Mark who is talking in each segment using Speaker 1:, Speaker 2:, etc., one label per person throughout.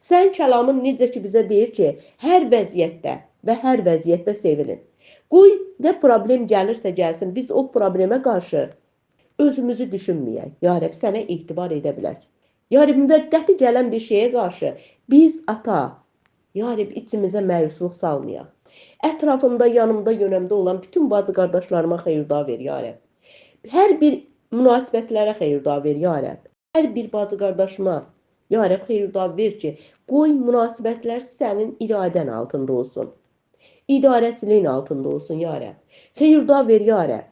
Speaker 1: Sən kəlamın necə ki bizə deyir ki, hər vəziyyətdə və hər vəziyyətdə sevilin. Qoy nə problem gəlirsə gəlsin, biz o problemə qarşı özümüzü düşünməyək. Ya Rəbb, sənə etibar edə bilər. Ya Rəbb, müvəqqəti gələn bir şeyə qarşı biz ata, ya Rəbb, içimizə məyusluq salmayaq. Ətrafımda, yanımda, yönəmdə olan bütün bacı qardaşlarıma xeyirda ver, ya Rəbb. Hər bir münasibətlərə xeyirda ver, ya Rəbb. Hər bir bacı qardaşıma, ya Rəbb, xeyirda ver ki, qoy münasibətlər sənin iradən altında olsun. İdarəçiliyin altında olsun, ya Rəbb. Xeyirda ver, ya Rəbb.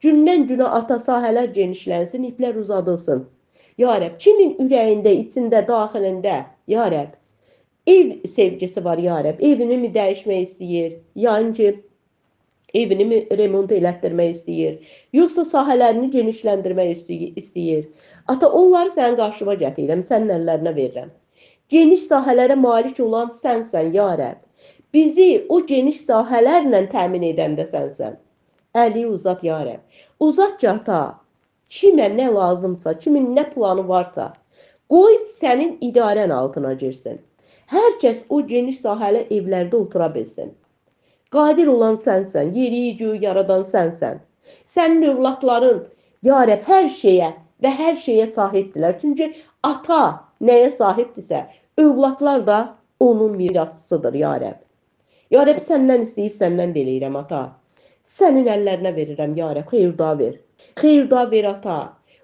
Speaker 1: Gündən günə ata sahələr genişlənsin, iplər uzadılsın. Ya Rəbb, kimin ürəyində, içində, daxilində, ya Rəbb, ev sevgisi var, ya Rəbb. Evini mi dəyişmək istəyir? Yəni evini mi remont elətdirmək istəyir? Yoxsa sahələrini genişləndirmək istəyir? Ata, onları sənin qarşıma gətirirəm, sənin əllərinə verirəm. Geniş sahələrə malik olan sənsən, ya Rəbb. Bizi o geniş sahələrlə təmin edən də sənsən. Əli uzat, ya Rəbb. Uzat ki, ata, kimə nə lazımsa, kimin nə planı varsa, qoy sənin idarən altına girsin. Hər kəs o geniş sahəli evlərdə otura bilsin. Qadir olan sənsən, yeri göğü yaradan sənsən. Sənin övladların, ya Rəbb, hər şeyə və hər şeyə sahibdirlər. Çünki ata nəyə sahibdirsə, övladlar da onun mirasçısıdır, ya Rəbb. Ya Rəbb, səndən istəyib, səndən diləyirəm, ata. Sənin əllərinə verirəm, ya Rəbb, xeyirda ver. Xeyirda ver, ata.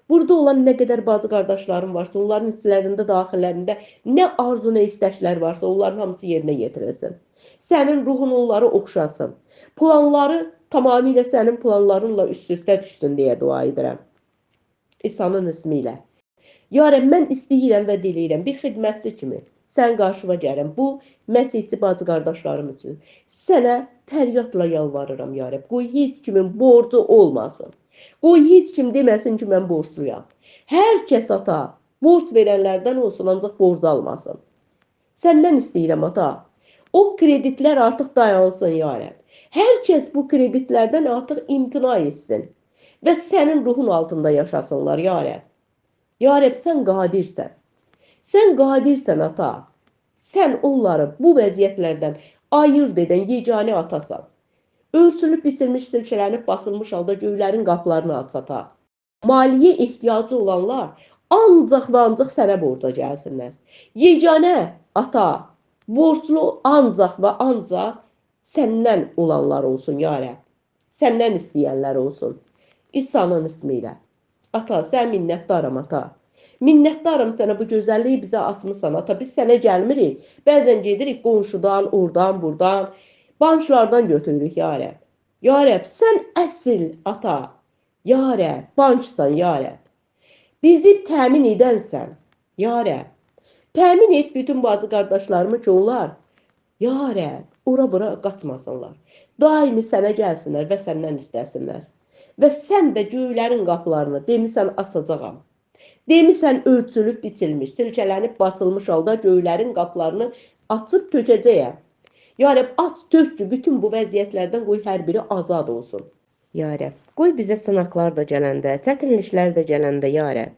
Speaker 1: Burada olan nə qədər bacı qardaşlarım varsa, onların içlərində, daxillərində nə arzu, nə istəklər varsa, onların hamısı yerinə yetirilsin. Sənin ruhun onları oxşasın. Planları tamamilə sənin planlarınla üst-üstə düşsün deyə dua edirəm. İsa'nın ismi ilə. Ya Rəbb, mən istəyirəm və diləyirəm bir xidmətçi kimi. Sən qarşıma gələm. Bu, məsihçi bacı qardaşlarım üçün. Sənə fəryadla yalvarıram, ya Rəbb. Qoy heç kimin borcu olmasın. Qoy heç kim deməsin ki, mən borcluyam. Hər kəs, ata, borc verənlərdən olsun, ancaq borc almasın. Səndən istəyirəm, ata. O kreditlər artıq dayansın, ya Rəbb. Hər kəs bu kreditlərdən artıq imtina etsin və sənin ruhun altında yaşasınlar, ya Rəbb. Ya Rəbb, sən qadirsən. Sən qadirsən, ata. Sən onları bu vəziyyətlərdən ayırt edən yeganə atasan. Ölçülüb, biçilmiş, silkələnib, basılmış halda göylərin qapılarını aç, ata. Maliyyə ehtiyacı olanlar ancaq və ancaq sənə borca gəlsinlər. Yeganə, ata, borclu ancaq və ancaq səndən olanlar olsun, ya Rəbb. Səndən istəyənlər olsun. İsa'nın ismi ilə. Ata, sən minnətdaram, ata. Minnətdarım sənə bu gözəlliyi bizə açmısan, ata. Biz sənə gəlmirik. Bəzən gedirik qonşudan, oradan, buradan, bançlardan götürürük, ya Rəbb. Ya Rəbb, sən əsl, ata. Ya Rəbb, bançsan, ya Rəbb. Bizi təmin edənsən, ya Rəbb. Təmin et bütün bacı qardaşlarımı ki, onlar, ya Rəbb, ora-bura qaçmasınlar. Daimi sənə gəlsinlər və səndən istəsinlər. Və sən də göylərin qapılarını demisən açacağam. Demisən ölçülüb, biçilmiş, silkələnib, basılmış halda göylərin qapılarını açıb tökəcəyəm. Ya Rəbb, aç tök ki, bütün bu vəziyyətlərdən qoy hər biri azad olsun. Ya Rəbb, qoy bizə sınaqlar da gələndə, çətinliklər də gələndə, ya Rəbb.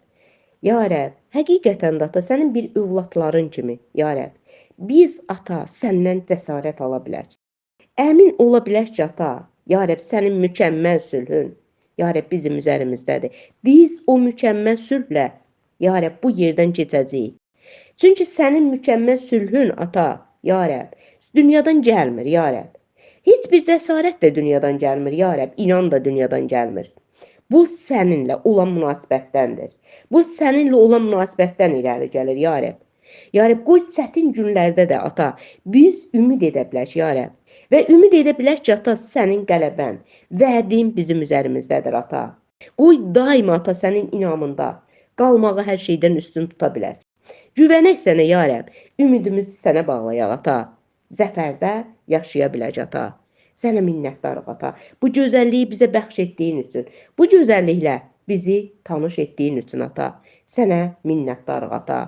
Speaker 1: Ya Rəbb, həqiqətən də ata, sənin bir övladların kimi, ya Rəbb. Biz, ata, səndən cəsarət ala bilər. Əmin ola bilər ki, ata, ya Rəbb, sənin mükəmməl sülhün, ya Rəbb, bizim üzərimizdədir. Biz o mükəmməl sülhlə, ya Rəbb, bu yerdən keçəcəyik. Çünki sənin mükəmməl sülhün, ata, ya Rəbb, dünyadan gəlmir, ya Rəbb. Heç bir cəsarət də dünyadan gəlmir, ya Rəbb. İnan da dünyadan gəlmir. Bu səninlə olan münasibətdəndir. Bu səninlə olan münasibətdən irəli gəlir, ya Rəbb. Ya Rəbb, qoy çətin günlərdə də, ata, biz ümid edə bilək, ya Rəbb. Və ümid edə bilək ki, ata, sənin qələbən, vədin bizim üzərimizdədir, ata. Qoy daima, ata, sənin inamında qalmağı hər şeydən üstün tuta bilək. Güvənək sənə, ya Rəbb. Ümidimizi sənə bağlayaq, ata. Zəfərdə yaşaya bilək, ata. Sənə minnətdarıq, ata. Bu gözəlliyi bizə bəxş etdiyin üçün, bu gözəlliklə bizi tanış etdiyin üçün, ata. Sənə minnətdarıq, ata.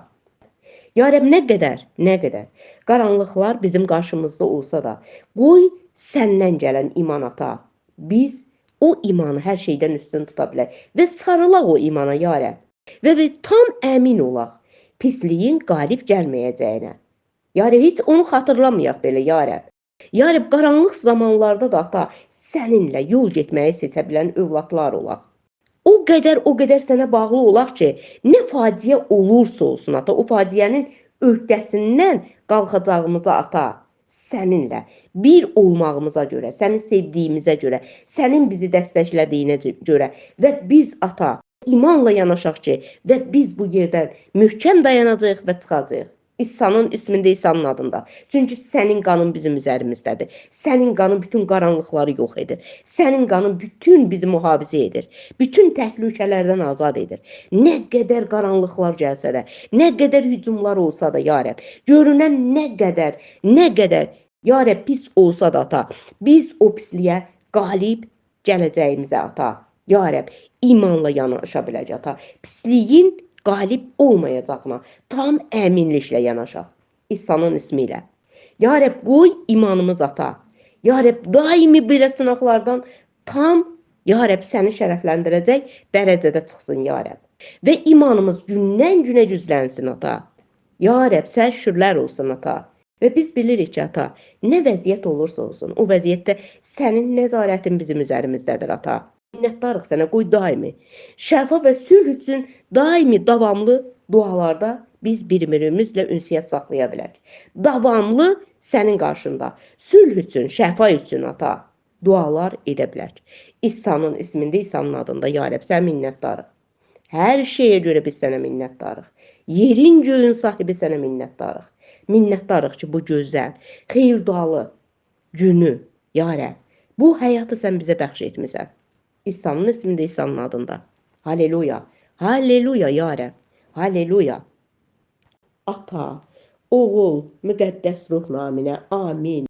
Speaker 1: Ya Rəbb, nə qədər qaranlıqlar bizim qarşımızda olsa da, qoy səndən gələn iman, ata. Biz o imanı hər şeydən üstün tuta bilək və sarılaq o imana, ya Rəbb. Və tam əmin olaq pisliyin qalib gəlməyəcəyinə. Ya Rəbb, heç onu xatırlamayaq belə, ya Rəbb. Ya Rəbb, qaranlıq zamanlarda da ata, səninlə yol getməyi seçə bilən övladlar olaq. O qədər sənə bağlı olaq ki, nə faciə olursa olsun ata, o faciənin öhdəsindən qalxacağımıza ata, səninlə bir olmağımıza görə, səni sevdiyimizə görə, sənin bizi dəstəklədiyinə görə və biz ata imanla yanaşaq ki, və biz bu yerdən möhkəm dayanacağıq və çıxacağıq. İsa'nın ismində, İsa'nın adında. Çünki sənin qanın bizim üzərimizdədir. Sənin qanın bütün qaranlıqları yox edir. Sənin qanın bütün bizi mühafizə edir. Bütün təhlükələrdən azad edir. Nə qədər qaranlıqlar gəlsə də, nə qədər hücumlar olsa da, ya Rəbb, görünən nə qədər, ya Rəbb, pis olsa da ata, biz o pisliyə qalib gələcəyimizə ata, ya Rəbb, imanla yanaşa biləcək ata. Pisliyin qalib olmayacağına tam əminliklə yanaşaq. İsa'nın ismi ilə. Ya Rəbb, qoy imanımız ata. Ya Rəbb, daimi belə sınaqlardan tam, ya Rəbb, səni şərəfləndirəcək dərəcədə çıxsın, ya Rəbb. Və imanımız gündən günə güclənsin ata. Ya Rəbb, sən şükürlər olsun ata. Və biz bilirik ki, ata, nə vəziyyət olursa olsun, o vəziyyətdə sənin nəzarətin bizim üzərimizdədir ata. Minnətdarıq sənə, qoy daimi. Şəfa və sülh üçün daimi, davamlı dualarda biz bir-birimizlə ünsiyyət saxlaya bilək. Davamlı sənin qarşında sülh üçün, şəfa üçün ata dualar edə bilək. İsa'nın ismində, İsa'nın adında, ya Rəbb, sən minnətdarıq. Hər şeyə görə biz sənə minnətdarıq. Yerin göyün sahibi sənə minnətdarıq. Minnətdarıq ki, bu gözəl, xeyirdalı günü, ya Rəbb, bu həyatı sən bizə bəxş etmisən. İsa'nın ismində, İsa'nın adında. Halleluya. Halleluya, ya Rəbb. Halleluya. Ata, oğul, müqəddəs ruh naminə. Amin.